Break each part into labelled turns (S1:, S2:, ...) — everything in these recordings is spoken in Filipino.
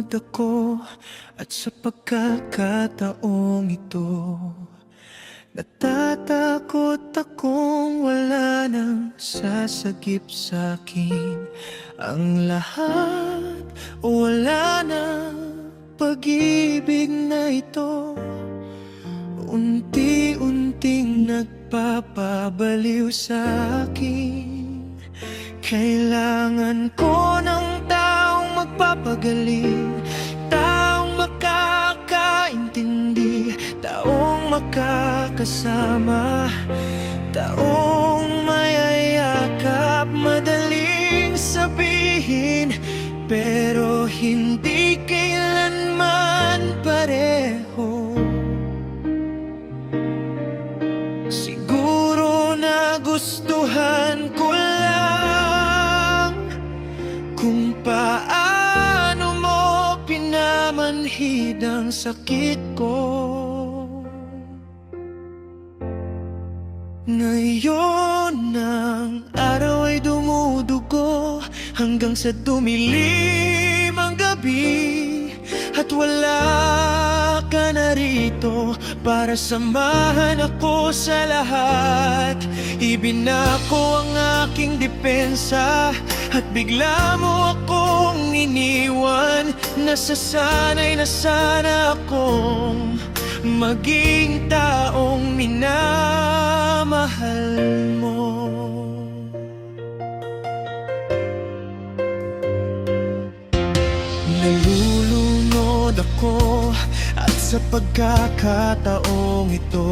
S1: nalulunod ako at sa pagkakataong ito natatakot akong wala nang sasagip sa'kin ang lahat o wala nang pag-ibig na ito. Unti-unting nagpapabaliw sa'kin. Kailangan ko ng taong magpapagaling, taong makakaintindi, taong makakasama, taong mayayakap. Madaling sabihin pero hindi kailanman pareho. Siguro nagustuhan ko lang kung paano mo pinamanhid ang sakit ko. Ngayon ang araw ay dumudugo hanggang sa dumilim ang gabi, at wala ka na rito para samahan ako sa lahat. Ibinako ang aking depensa at bigla mo akong iniwan. Nasasanay na sana akong maging taong minamahal mo. Nalulunod ako at sa pagkakataong ito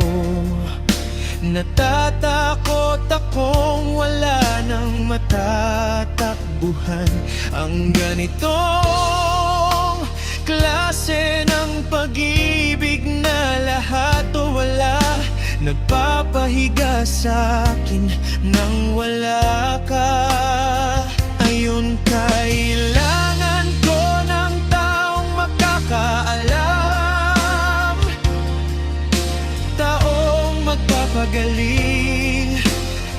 S1: natatakot akong wala nang matatakbuhan ang ganitong klase ng pag-ibig na lahat o wala nagpapahiga sa'kin nang wala ka. Ayun, kailangan ko ng taong makakaalam, taong magpapagaling,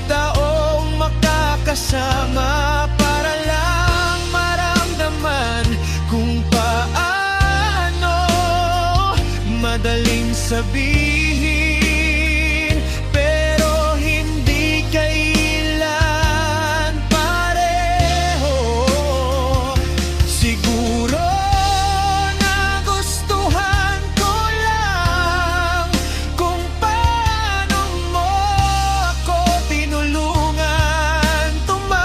S1: taong makakasama, para lang maramdaman kung paano. Madaling sabihin pero hindi kailan pareho. Siguro nagustuhan ko lang kung paano mo ako tinulungan tumakas.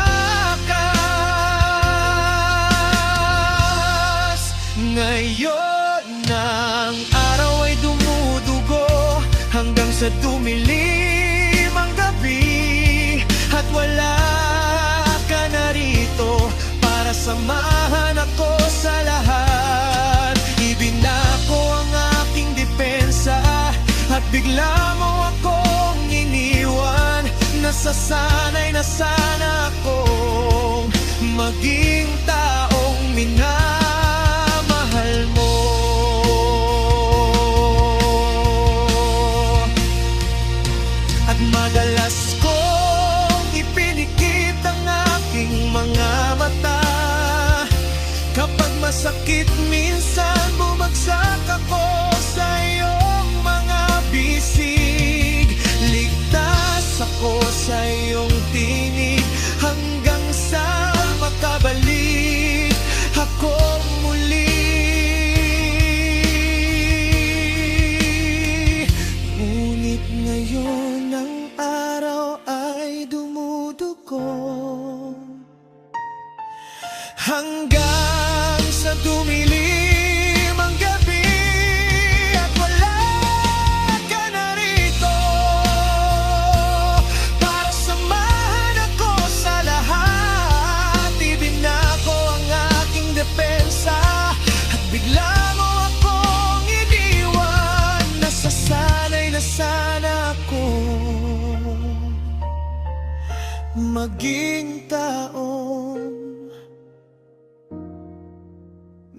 S1: Ngayon ang araw ay dumudugo hanggang sa dumilim ang gabi, at wala ka na rito para samahan ako sa lahat. Ibinako ang aking depensa at bigla mo akong iniwan. Nasasanay na sana akong maging taong minamahal mo. At madalas kong ipinikit ang aking mga mata kapag masakit. Minsan bumagsak ako sa iyong mga bisig. Ligtas ako sa iyong tinig hanggang sa makabalik ako muli. Ngunit ngayon ang araw ay dumudugo hanggang sa dumilim ang gabi, at wala ka na rito para samahan ako sa lahat. Ibinako ang aking depensa at bigla mo akong iniwan. Nasasanay na sana ako maging taong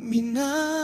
S1: minamahal